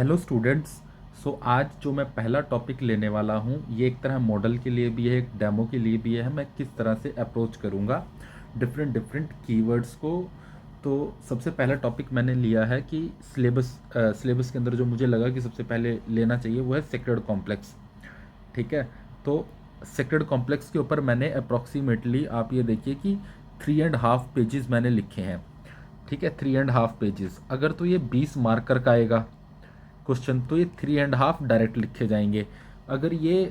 Hello students. आज जो मैं पहला टॉपिक लेने वाला हूँ ये एक तरह मॉडल के लिए भी है, एक डेमो के लिए भी है। मैं किस तरह से अप्रोच करूँगा डिफरेंट डिफरेंट कीवर्ड्स को। तो सबसे पहला टॉपिक मैंने लिया है कि सिलेबस के अंदर जो मुझे लगा कि सबसे पहले लेना चाहिए वो है सेक्रेड कॉम्प्लेक्स। ठीक है। तो सेक्रेड कॉम्प्लेक्स के ऊपर मैंने अप्रॉक्सीमेटली आप ये देखिए कि 3.5 पेजेस मैंने लिखे हैं। ठीक है, 3.5 पेजेस। अगर तो ये 20 मार्कर का आएगा क्वेश्चन तो ये 3.5 डायरेक्ट लिखे जाएंगे। अगर ये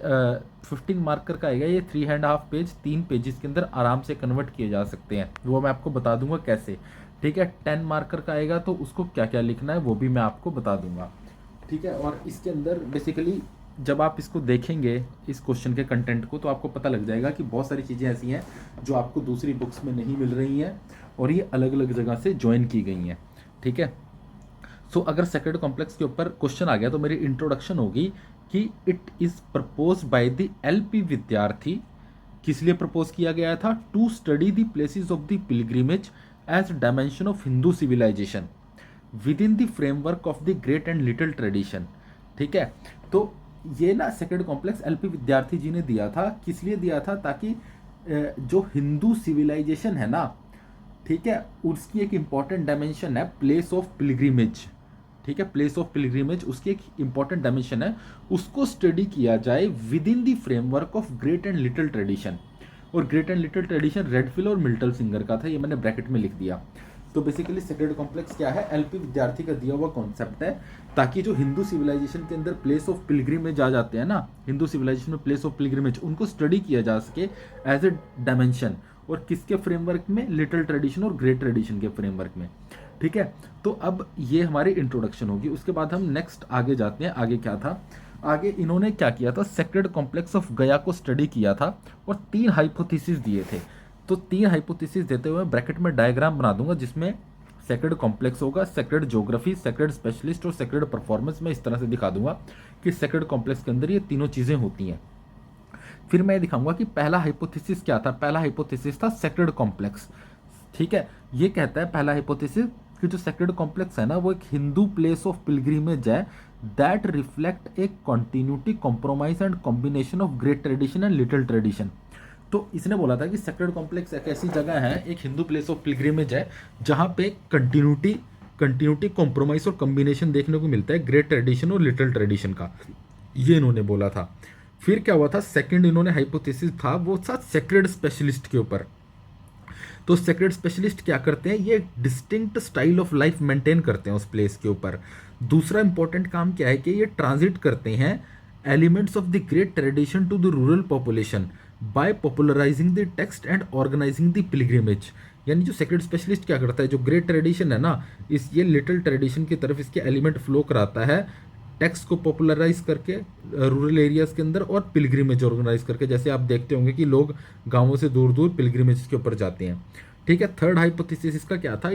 15 मार्कर का आएगा ये 3.5 पेज 3 पेजेस के अंदर आराम से कन्वर्ट किए जा सकते हैं, वो मैं आपको बता दूंगा कैसे। ठीक है, 10 मार्कर का आएगा तो उसको क्या क्या लिखना है वो भी मैं आपको बता दूंगा। ठीक है, और इसके अंदर बेसिकली जब आप इसको देखेंगे इस क्वेश्चन के कंटेंट को तो आपको पता लग जाएगा कि बहुत सारी चीज़ें ऐसी हैं जो आपको दूसरी बुक्स में नहीं मिल रही हैं और ये अलग अलग जगह से ज्वाइन की गई हैं। ठीक है। अगर सेक्रेड कॉम्प्लेक्स के ऊपर क्वेश्चन आ गया तो मेरी इंट्रोडक्शन होगी कि it is propose by the LP Vidyarthi. किस लिए प्रपोज किया गया था? To study the places of the pilgrimage as dimension of Hindu civilisation within the framework of the great and little tradition. ठीक है, तो ये ना सेक्रेड कॉम्प्लेक्स एलपी विद्यार्थी जी ने दिया था। किस लिए दिया था? ताकि जो हिंदू सिविलाइजेशन है ना, ठीक है, उसकी एक इंपॉर्टेंट डायमेंशन है प्लेस ऑफ पिलग्रिमेज। ठीक है, प्लेस ऑफ पिलग्रिमेज उसकी एक इंपॉर्टेंट डायमेंशन है, उसको स्टडी किया जाए with in the framework of great and little tradition. और ग्रेट एंड लिटिल ट्रेडिशन रेडफिल और मिल्टन सिंगर का था, ये मैंने ब्रैकेट में लिख दिया। तो बेसिकली सेक्रेड कॉम्प्लेक्स क्या है? एलपी विद्यार्थी का दिया हुआ कॉन्सेप्ट है ताकि जो हिंदू सिविलाइजेशन के अंदर प्लेस ऑफ पिलग्रिमेज आ जाते हैं ना, हिंदू सिविलाइजेशन में प्लेस ऑफ पिलग्रिमेज, उनको स्टडी किया जा सके एज ए डायमेंशन। और किसके फ्रेमवर्क में? लिटिल ट्रेडिशन और ग्रेट ट्रेडिशन के फ्रेमवर्क में। ठीक है, तो अब ये हमारी इंट्रोडक्शन होगी। उसके बाद हम नेक्स्ट आगे जाते हैं। आगे क्या था? आगे इन्होंने क्या किया था? सेक्रेड कॉम्प्लेक्स ऑफ गया को स्टडी किया था और 3 हाइपोथेसिस दिए थे। तो 3 हाइपोथेसिस देते हुए ब्रैकेट में डायग्राम बना दूंगा जिसमें सेक्रेड कॉम्प्लेक्स होगा, सेक्रेड ज्योग्राफी, सेक्रेड स्पेशलिस्ट और सेक्रेड परफॉर्मेंस। मैं इस तरह से दिखा दूंगा कि सेक्रेड कॉम्प्लेक्स के अंदर ये तीनों चीज़ें होती हैं। फिर मैं दिखाऊंगा कि पहला हाइपोथेसिस क्या था। पहला हाइपोथेसिस था सेक्रेड कॉम्प्लेक्स। ठीक है, ये कहता है पहला हाइपोथेसिस कि जो सेक्रेड कॉम्प्लेक्स है ना वो एक हिंदू प्लेस ऑफ पिलग्रिमेज है that reflect A continuity, compromise and combination of great tradition and little tradition. तो इसने बोला था कि सेक्रेड कॉम्प्लेक्स एक ऐसी जगह है, एक हिंदू प्लेस ऑफ पिलग्रिमेज है जहाँ पे कंटिन्यूटी कॉम्प्रोमाइज और कॉम्बिनेशन देखने को मिलता है ग्रेट ट्रेडिशन और लिटिल ट्रेडिशन का। ये इन्होंने बोला था। फिर क्या हुआ था? सेकंड इन्होंने हाइपोथेसिस था वो था सेक्रेड स्पेशलिस्ट के ऊपर। तो सेक्रेड स्पेशलिस्ट क्या करते हैं? ये distinct style of life maintain करते हैं उस प्लेस के ऊपर। दूसरा इंपॉर्टेंट काम क्या है कि ये ट्रांजिट करते हैं elements of the great tradition to the rural population by popularising the text and organising the pilgrimage. यानी जो सेक्रेड स्पेशलिस्ट क्या करता है, जो ग्रेट ट्रेडिशन है ना, इस ये लिटिल ट्रेडिशन की तरफ इसके एलिमेंट फ्लो कराता है, टेक्स्ट को पॉपुलराइज करके रूरल एरियाज के अंदर और पिलग्रिमेज ऑर्गेनाइज करके। जैसे आप देखते होंगे कि लोग गांवों से दूर दूर पिलग्रिमेज के ऊपर जाते हैं। ठीक है, थर्ड हाइपोथेसिस इसका क्या था?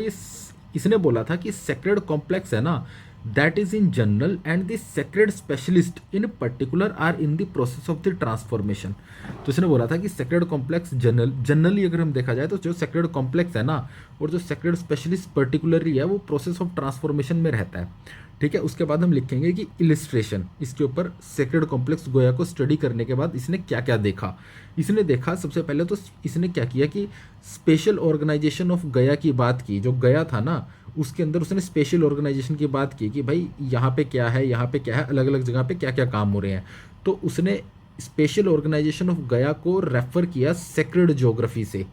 इसने बोला था कि सेक्रेड कॉम्प्लेक्स है ना, that is in general and the sacred specialist in particular are in the process of the transformation. तो इसने बोला था कि सेक्रेड कॉम्प्लेक्स जनरली अगर हम देखा जाए तो जो सेक्रेड कॉम्प्लेक्स है ना और जो सेक्रेड स्पेशलिस्ट पर्टिकुलरली है वो प्रोसेस ऑफ ट्रांसफॉर्मेशन में रहता है। ठीक है, उसके बाद हम लिखेंगे कि इलिस्ट्रेशन इसके ऊपर सेक्रेड कॉम्प्लेक्स गोया को स्टडी करने के बाद इसने क्या क्या देखा। इसने देखा सबसे पहले तो इसने क्या किया कि स्पेशल ऑर्गेनाइजेशन ऑफ गया की बात की। जो गया था ना उसके अंदर उसने स्पेशल ऑर्गेनाइजेशन की बात की कि भाई यहाँ पे क्या है, यहाँ पे क्या है, अलग अलग जगह पे क्या क्या काम हो रहे हैं। तो उसने स्पेशल ऑर्गेनाइजेशन ऑफ गया को रेफर किया सेक्रेड ज्योग्राफी से।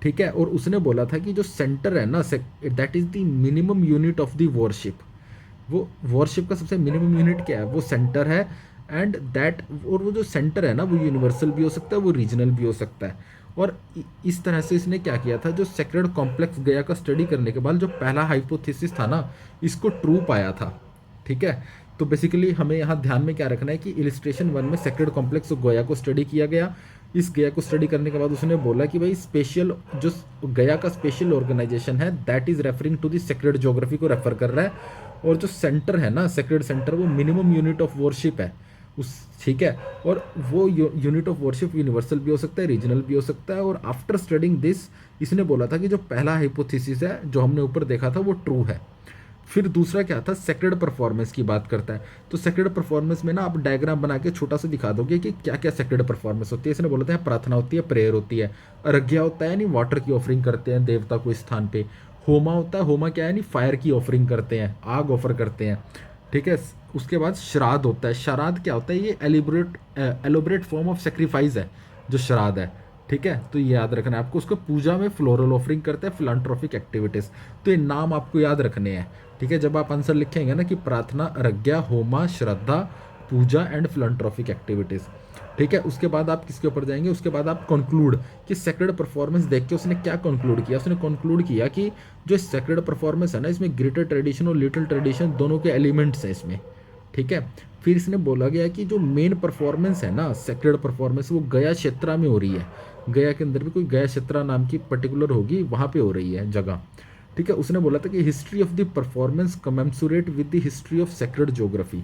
ठीक है, और उसने बोला था कि जो सेंटर है ना, that is the minimum unit of the worship. वो वॉरशिप का सबसे मिनिमम यूनिट क्या है? वो सेंटर है। एंड दैट, और वो जो सेंटर है ना वो यूनिवर्सल भी हो सकता है, वो रीजनल भी हो सकता है। और इस तरह से इसने क्या किया था, जो सेक्रेड कॉम्प्लेक्स गया का स्टडी करने के बाद जो पहला हाइपोथेसिस था ना इसको ट्रू पाया था। ठीक है, तो बेसिकली हमें यहाँ ध्यान में क्या रखना है कि इलिस्ट्रेशन 1 में सेक्रेड कॉम्प्लेक्स गया को स्टडी किया गया। इस गया को स्टडी करने के बाद उसने बोला कि भाई स्पेशल जो गया का स्पेशल ऑर्गेनाइजेशन है that is referring to the sacred geography को रेफर कर रहा है। और जो सेंटर है ना, सेक्रेड सेंटर, वो मिनिमम यूनिट ऑफ वॉरशिप है उस। ठीक है, और वो यूनिट ऑफ वॉरशिप यूनिवर्सल भी हो सकता है, रीजनल भी हो सकता है। और आफ्टर स्टडिंग दिस इसने बोला था कि जो पहला हाइपोथेसिस है जो हमने ऊपर देखा था वो ट्रू है। फिर दूसरा क्या था, सेक्रेड परफॉर्मेंस की बात करता है। तो सेक्रेड परफॉर्मेंस में ना आप डायग्राम बना के छोटा सा दिखा दोगे कि क्या क्या सेक्रेड परफॉर्मेंस होती है। इसने बोला था प्रार्थना होती है, प्रेयर होती है, अर्घ्या होता है, नहीं वाटर की ऑफरिंग करते हैं देवता को इस स्थान पे, होमा होता है, होमा क्या है, नहीं फायर की ऑफरिंग करते हैं, आग ऑफर करते हैं, ठीक है। उसके बाद श्राद्ध होता है। श्राद्ध क्या होता है, ये एलोबरेट फॉर्म ऑफ सेक्रीफाइस है जो श्राद्ध है, ठीक है। तो ये याद रखना है आपको। उसको पूजा में फ्लोरल ऑफरिंग करते हैं, फिलांथ्रोपिक एक्टिविटीज। तो ये नाम आपको याद रखने हैं, ठीक है। जब आप आंसर लिखेंगे ना कि प्रार्थना, अर्घ्या, होमा, श्रद्धा, पूजा एंड फिलांथ्रोपिक एक्टिविटीज, ठीक है। उसके बाद आप किसके ऊपर जाएंगे, उसके बाद आप कंक्लूड कि सेक्रेड परफॉर्मेंस देख के उसने क्या कंक्लूड किया। उसने कंक्लूड किया कि जो सेक्रेड परफॉर्मेंस है ना, इसमें ग्रेटर ट्रेडिशन और लिटिल ट्रेडिशन दोनों के एलिमेंट्स हैं इसमें, ठीक है। फिर इसने बोला गया कि जो मेन परफॉर्मेंस है ना, सेक्रेड परफॉर्मेंस, वो गया क्षेत्रा में हो रही है। गया के अंदर भी कोई गया क्षेत्रा नाम की पर्टिकुलर होगी, वहाँ पे हो रही है जगह, ठीक है। उसने बोला था कि history of the performance commensurate with the history of sacred geography,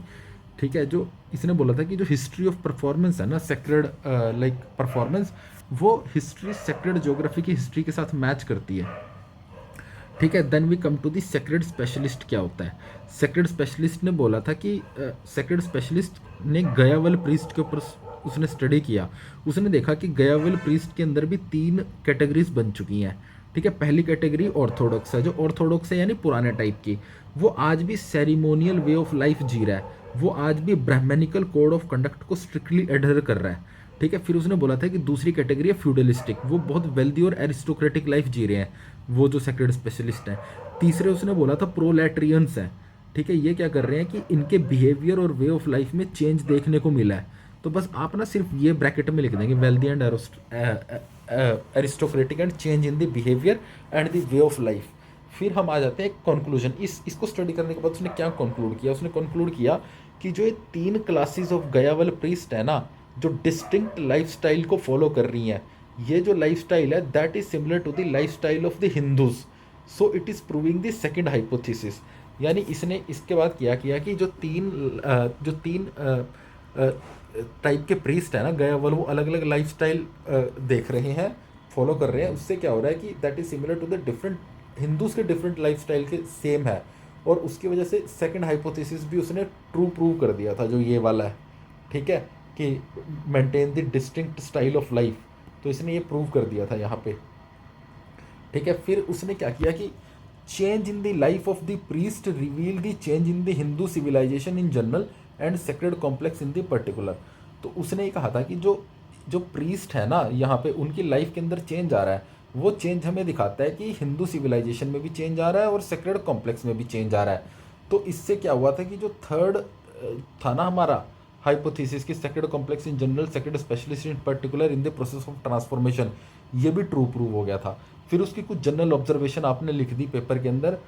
ठीक है। जो इसने बोला था कि जो हिस्ट्री ऑफ परफॉर्मेंस है ना, सेक्रेड लाइक परफॉर्मेंस, वो हिस्ट्री सेक्रेड ज्योग्राफी की हिस्ट्री के साथ मैच करती है, ठीक है। Then we come to the sacred specialist. क्या होता है सेक्रेड स्पेशलिस्ट? ने बोला था कि सेक्रेड स्पेशलिस्ट ने गयावल प्रीस्ट के ऊपर उसने स्टडी किया। उसने देखा कि गयावल प्रीस्ट के अंदर भी 3 कैटेगरीज बन चुकी हैं, ठीक है। पहली कैटेगरी ऑर्थोडॉक्स है, जो ऑर्थोडॉक्स है यानी पुराने टाइप की, वो आज भी सेरिमोनियल वे ऑफ लाइफ जी रहा है, वो आज भी ब्राह्मणिकल कोड ऑफ कंडक्ट को स्ट्रिक्टली एडहर कर रहा है, ठीक है। फिर उसने बोला था कि दूसरी कैटेगरी है फ्यूडलिस्टिक, वो बहुत वेल्दी और एरिस्टोक्रेटिक लाइफ जी रहे हैं, वो जो सेक्रेड स्पेशलिस्ट हैं। तीसरे उसने बोला था प्रोलेटरियंस हैं, ठीक है। ये क्या कर रहे हैं कि इनके बिहेवियर और वे ऑफ लाइफ में चेंज देखने को मिला है। तो बस आप ना सिर्फ ये ब्रैकेट में लिख देंगे, wealthy and aristocratic and change in the behaviour and the way of life. फिर हम आ जाते हैं कंक्लूजन। इसको स्टडी करने के बाद उसने क्या कंक्लूड किया? उसने कंक्लूड किया कि जो ये 3 क्लासेस ऑफ गयावल प्रीस्ट है ना, जो डिस्टिंक्ट लाइफस्टाइल को फॉलो कर रही हैं, ये जो लाइफस्टाइल है that is similar to the lifestyle of the Hindus, so it is proving the second hypothesis. यानी इसने इसके बाद किया कि जो तीन टाइप के प्रीस्ट है ना गयावल, वो अलग अलग लाइफस्टाइल देख रहे हैं, फॉलो कर रहे हैं। उससे क्या हो रहा है कि that is similar to the different Hindus के डिफरेंट लाइफस्टाइल के सेम है, और उसकी वजह से सेकंड हाइपोथेसिस भी उसने ट्रू प्रूव कर दिया था, जो ये वाला है, ठीक है, कि maintain the distinct style of life. तो इसने ये प्रूव कर दिया था यहाँ पे, ठीक है। फिर उसने क्या किया कि change in the life of the priest reveal the change in the Hindu civilisation in general and sacred complex in the particular. तो उसने ये कहा था कि जो प्रीस्ट है ना यहाँ पे, उनकी लाइफ के अंदर चेंज आ रहा है, वो चेंज हमें दिखाता है कि हिंदू सिविलाइजेशन में भी चेंज आ रहा है और सेक्रेड कॉम्प्लेक्स में भी चेंज आ रहा है। तो इससे क्या हुआ था कि जो थर्ड था ना हमारा हाइपोथेसिस की sacred complex in general, sacred specialist in particular in the process of transformation, ये भी ट्रू प्रूव हो गया था। फिर उसकी कुछ जनरल ऑब्जर्वेशन आपने लिख दी पेपर के अंदर।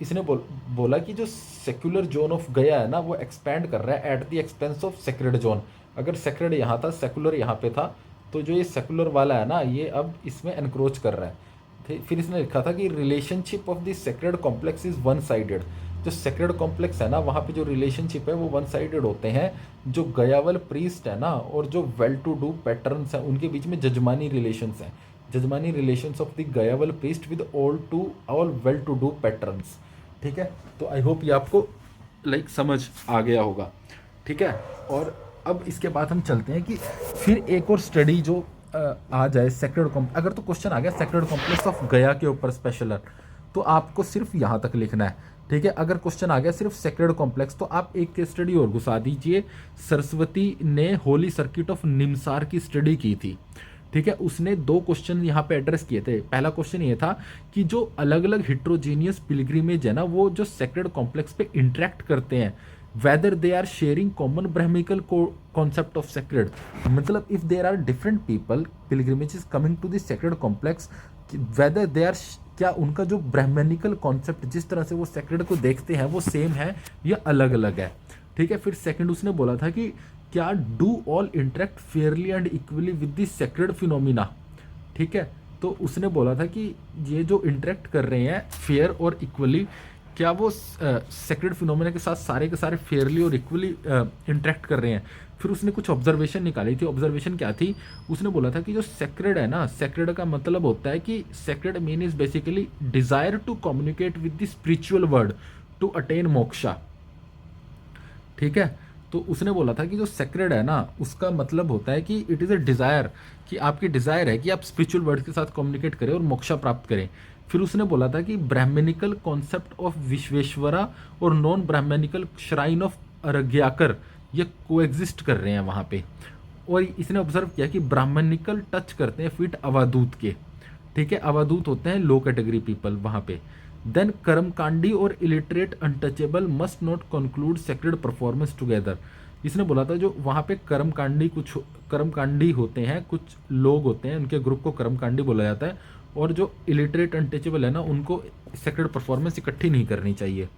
इसने बोला कि जो सेक्युलर जोन ऑफ गया है ना, वो एक्सपैंड कर रहा है at the expense of sacred zone. अगर सेक्रेड यहाँ था, सेकुलर यहाँ पे था, तो जो ये सेकुलर वाला है ना, ये अब इसमें एनक्रोच कर रहा है। फिर इसने लिखा था कि relationship of the sacred complex is one sided. जो सेक्रेड कॉम्प्लेक्स है ना, वहाँ पे जो रिलेशनशिप है वो वन साइडेड होते हैं। जो गयावल प्रीस्ट है ना और जो वेल टू डू पैटर्न्स हैं, उनके बीच में जजमानी रिलेशंस हैं, jajmani relations of the Gayawal priest with all well to do patterns, ठीक है। तो आई होप ये आपको समझ आ गया होगा, ठीक है। और अब इसके बाद हम चलते हैं कि फिर एक और स्टडी जो आ जाए सेक्रेड कॉम्प्लेक्स। अगर तो क्वेश्चन आ गया सेक्रेड कॉम्प्लेक्स ऑफ गया के ऊपर स्पेशलर, तो आपको सिर्फ यहाँ तक लिखना है, ठीक है। अगर क्वेश्चन आ गया सिर्फ सेक्रेड कॉम्प्लेक्स, तो आप एक केस स्टडी और घुसा दीजिए। सरस्वती ने होली सर्किट ऑफ निमसार की स्टडी की थी, ठीक है। उसने 2 क्वेश्चन यहाँ पे एड्रेस किए थे। पहला क्वेश्चन ये था कि जो अलग अलग हिट्रोजीनियस पिलग्रिमेज है ना, वो जो सेक्रेड कॉम्प्लेक्स पे इंटरेक्ट करते हैं, whether they are sharing common brahminical concept of sacred, मतलब if there are different people pilgrimages coming to the sacred complex, whether they are क्या उनका जो ब्राह्मणिकल कॉन्सेप्ट, जिस तरह से वो सेक्रेड को देखते हैं, वो सेम है या अलग अलग है, ठीक है। फिर सेकंड उसने बोला था कि क्या do all interact Fairlie and equally with the sacred phenomena, ठीक है। तो उसने बोला था कि ये जो इंटरेक्ट कर रहे हैं फेयर और इक्वली, क्या वो सेक्रेड फिनोमेना के साथ सारे के सारे फेयरली और इक्वली इंटरेक्ट कर रहे हैं। फिर उसने कुछ ऑब्जर्वेशन निकाली थी। ऑब्जर्वेशन क्या थी? उसने बोला था कि जो सेक्रेड है ना, सेक्रेड का मतलब होता है कि sacred mean is basically desire to communicate with the spiritual world to attain moksha. ठीक है, तो उसने बोला था कि जो सेक्रेड है ना, उसका मतलब होता है कि इट इज़ अ डिज़ायर, कि आपकी डिज़ायर है कि आप स्पिरिचुअल वर्ल्ड के साथ कम्युनिकेट करें और मोक्षा प्राप्त करें। फिर उसने बोला था कि ब्राह्मणिकल कॉन्सेप्ट ऑफ विश्वेश्वरा और नॉन ब्राह्मणिकल श्राइन ऑफ अर्घ्याकर ये कोएग्जिस्ट कर रहे हैं वहाँ पे। और इसने ऑब्जर्व किया कि ब्राह्मणिकल टच करते हैं फीट अवादूत के। ठीक है, अवादूत होते हैं लो कैटेगरी पीपल वहाँ पे। देन कर्मकांडी और illiterate untouchable must not conclude sacred performance together. इसने बोला था जो वहाँ पे कर्मकांडी होते हैं, कुछ लोग होते हैं, उनके ग्रुप को कर्मकांडी बोला जाता है, और जो इलिटरेट अनटचेबल है ना, उनको सेक्रेड परफॉर्मेंस इकट्ठी नहीं करनी चाहिए।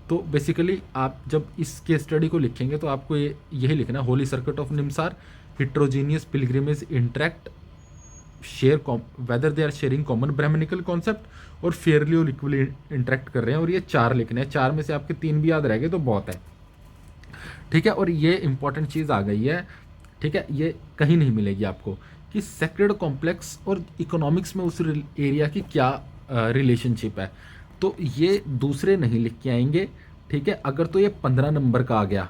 तो बेसिकली आप जब इस केस स्टडी को लिखेंगे तो आपको यही लिखना है, holy circuit of Nimsar, heterogeneous pilgrimage interact, share whether they are sharing common Brahmanical concept, और फेयरली और इक्वली इंटरेक्ट कर रहे हैं। और ये 4 लिखने हैं, 4 में से आपके 3 भी याद रह गए तो बहुत है। ठीक है, और ये इंपॉर्टेंट चीज़ आ गई है। ठीक है, ये कहीं नहीं मिलेगी आपको कि सेक्रेड कॉम्प्लेक्स और इकोनॉमिक्स में उस एरिया की क्या रिलेशनशिप है। तो ये दूसरे नहीं लिख के आएंगे। ठीक है, अगर तो ये 15 नंबर का आ गया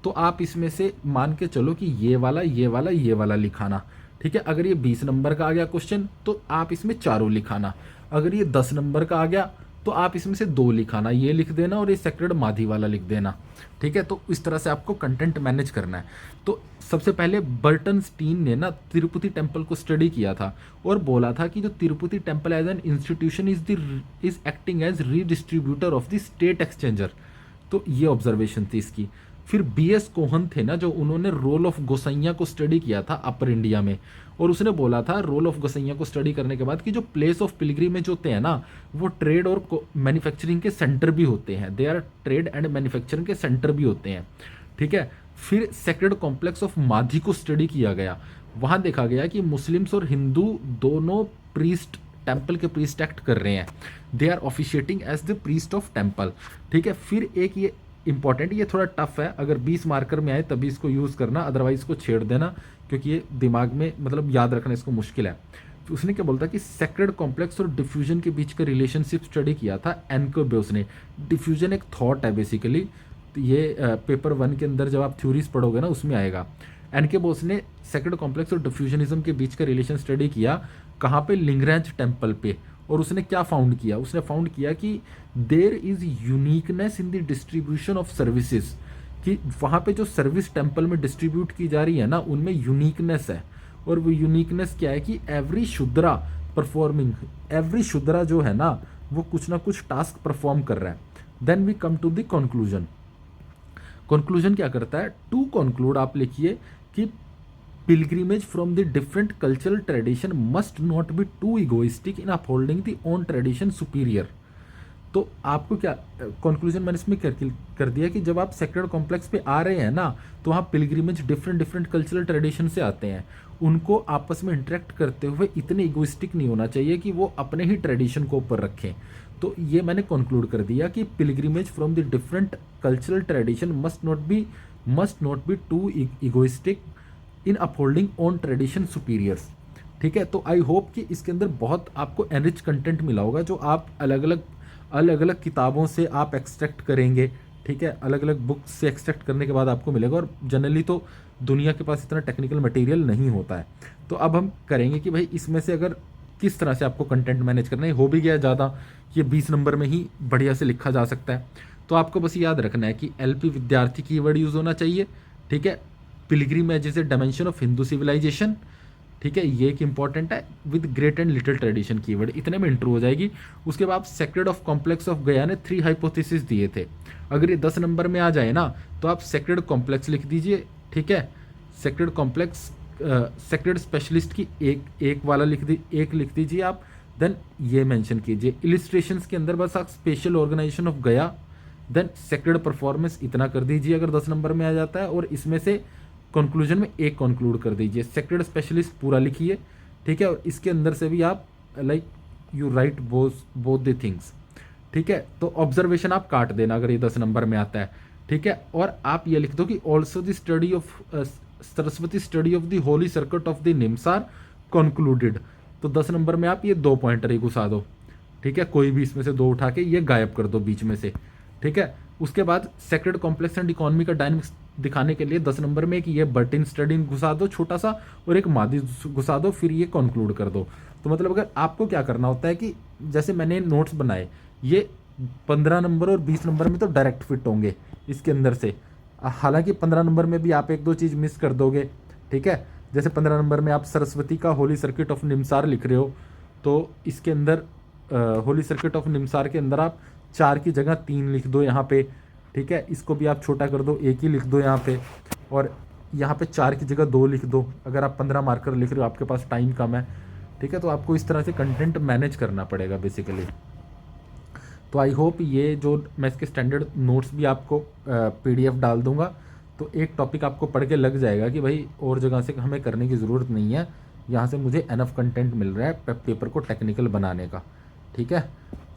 तो आप इसमें से मान के चलो कि ये वाला ये वाला ये वाला लिखाना। ठीक है, अगर ये 20 नंबर का आ गया क्वेश्चन तो आप इसमें चारों लिखाना। अगर ये 10 नंबर का आ गया तो आप इसमें से 2 लिखाना, ये लिख देना और ये सेक्रेड माधी वाला लिख देना। ठीक है, तो इस तरह से आपको कंटेंट मैनेज करना है। तो सबसे पहले बर्टन स्टीन ने ना तिरुपति टेम्पल को स्टडी किया था और बोला था कि जो Tirupati temple as an institution is acting as redistributor of the state exchanger. तो ये ऑब्जर्वेशन थी इसकी। फिर BS कोहन थे ना, जो उन्होंने रोल ऑफ गोसैया को स्टडी किया था अपर इंडिया में, और उसने बोला था रोल ऑफ गोसैया को स्टडी करने के बाद कि जो प्लेस ऑफ पिलग्रिमेज होते हैं ना, वो ट्रेड और मैन्युफैक्चरिंग के सेंटर भी होते हैं। They are trade and manufacturing के सेंटर भी होते हैं। ठीक है, फिर सेक्रेड कॉम्प्लेक्स ऑफ माधी को स्टडी किया गया। वहाँ देखा गया कि मुस्लिम्स और हिंदू दोनों प्रीस्ट टेम्पल के प्रीस्ट एक्ट कर रहे हैं। They are officiating as the priest of temple. ठीक है, फिर एक ये इंपॉर्टेंट, ये थोड़ा टफ है, अगर 20 मार्कर में आए तभी इसको यूज़ करना, अदरवाइज इसको छेड़ देना, क्योंकि ये दिमाग में मतलब याद रखना इसको मुश्किल है। उसने क्या बोलता कि सेक्रेड कॉम्प्लेक्स और डिफ्यूजन के बीच का रिलेशनशिप स्टडी किया था एनको बोस ने। डिफ्यूजन एक थॉट है बेसिकली, तो ये पेपर 1 के अंदर जब आप थ्योरीज पढ़ोगे ना उसमें आएगा। एनके बोस ने सेक्रेड कॉम्प्लेक्स और डिफ्यूजनिज्म के बीच का रिलेशन स्टडी किया, कहाँ पे, लिंगरेंज टेम्पल पे। और उसने क्या फाउंड किया, उसने फाउंड किया कि there is uniqueness in the distribution of services, कि वहाँ पे जो सर्विस टेम्पल में डिस्ट्रीब्यूट की जा रही है ना, उनमें यूनिकनेस है। और वो यूनिकनेस क्या है कि एवरी शूद्रा जो है ना, वो कुछ ना कुछ टास्क परफॉर्म कर रहा है। Then we come to the conclusion. Conclusion क्या करता है, टू कंक्लूड आप लिखिए कि pilgrimage from the different cultural tradition must not be too egoistic in upholding the own tradition superior। तो आपको क्या कंक्लूजन मैंने इसमें कर दिया कि जब आप सेक्रेड कॉम्प्लेक्स पे आ रहे हैं ना, तो वहाँ पिलग्रिमेज डिफरेंट कल्चरल ट्रेडिशन से आते हैं, उनको आपस में इंटरेक्ट करते हुए इतने इगोइस्टिक नहीं होना चाहिए कि वो अपने ही ट्रेडिशन को ऊपर रखें। तो ये मैंने कंक्लूड कर दिया कि pilgrimage from the different cultural tradition must not be too egoistic in upholding on tradition superiors. ठीक है, तो आई होप कि इसके अंदर बहुत आपको एनरिच कंटेंट मिला होगा, जो आप अलग अलग किताबों से आप एक्सट्रैक्ट करेंगे। ठीक है, अलग अलग बुक्स से एक्सट्रैक्ट करने के बाद आपको मिलेगा, और जनरली तो दुनिया के पास इतना टेक्निकल मटेरियल नहीं होता है। तो अब हम करेंगे कि भाई इसमें से अगर किस तरह से आपको कंटेंट मैनेज करना है। हो भी गया ज़्यादा, ये 20 नंबर में ही बढ़िया से लिखा जा सकता है। तो आपको बस याद रखना है कि LP विद्यार्थी कीवर्ड यूज़ होना चाहिए। ठीक है, pilgrimage is a dimension of Hindu civilisation. ठीक है, ये एक इंपॉर्टेंट है, with great and little tradition keyword, इतने में इंट्रो हो जाएगी। उसके बाद सेक्रेड ऑफ कॉम्प्लेक्स ऑफ गया ने 3 हाइपोथेसिस दिए थे। अगर ये 10 नंबर में आ जाए ना, तो आप सेक्रेड कॉम्प्लेक्स लिख दीजिए। ठीक है, सेक्रेड कॉम्प्लेक्स सेक्रेड स्पेशलिस्ट की एक वाला लिख दीजिए आप। देन ये मेंशन कीजिए इलिस्ट्रेशंस के अंदर बस आप स्पेशल ऑर्गेनाइजेशन ऑफ गया, देन सेक्रेड परफॉर्मेंस इतना कर दीजिए अगर 10 नंबर में आ जाता है, और इसमें से कंक्लूजन में एक कंक्लूड कर दीजिए, सेक्रेड स्पेशलिस्ट पूरा लिखिए। ठीक है, और इसके अंदर से भी आप like you right both the things. ठीक है, तो ऑब्जर्वेशन आप काट देना अगर ये 10 नंबर में आता है। ठीक है, और आप ये लिख दो कि also the study of Saraswati study of the holy circuit of the Nimsar concluded. तो 10 नंबर में आप ये 2 पॉइंटर ही घुसा दो। ठीक है, कोई भी इसमें से 2 उठा के ये गायब कर दो बीच में से। ठीक ठीक है। उसके बाद सेक्रेड कॉम्प्लेक्स एंड इकोनॉमी का डायनेमिक्स दिखाने के लिए 10 नंबर में एक ये बर्टिन स्टडी घुसा दो छोटा सा, और एक मादी घुसा दो, फिर ये कंक्लूड कर दो। तो मतलब अगर आपको क्या करना होता है कि जैसे मैंने नोट्स बनाए, ये 15 नंबर और 20 नंबर में तो डायरेक्ट फिट होंगे इसके अंदर से। हालांकि 15 नंबर में भी आप एक दो चीज़ मिस कर दोगे, ठीक है। जैसे 15 नंबर में आप सरस्वती का होली सर्किट ऑफ निमसार लिख रहे हो, तो इसके अंदर होली सर्किट ऑफ निमसार के अंदर आप 4 की जगह 3 लिख दो यहाँ पे, ठीक है। इसको भी आप छोटा कर दो, 1 ही लिख दो यहाँ पे, और यहाँ पे 4 की जगह 2 लिख दो। अगर आप 15 मार्कर लिख रहे हो, आपके पास टाइम कम है, ठीक है, तो आपको इस तरह से कंटेंट मैनेज करना पड़ेगा बेसिकली। तो आई होप ये जो मैं इसके स्टैंडर्ड नोट्स भी आपको पीडीएफ डाल दूंगा, तो एक टॉपिक आपको पढ़ के लग जाएगा कि भाई और जगह से हमें करने की ज़रूरत नहीं है, यहाँ से मुझे एनफ कंटेंट मिल रहा है पेपर को टेक्निकल बनाने का, ठीक है।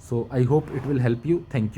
So I hope it will help you. Thank you.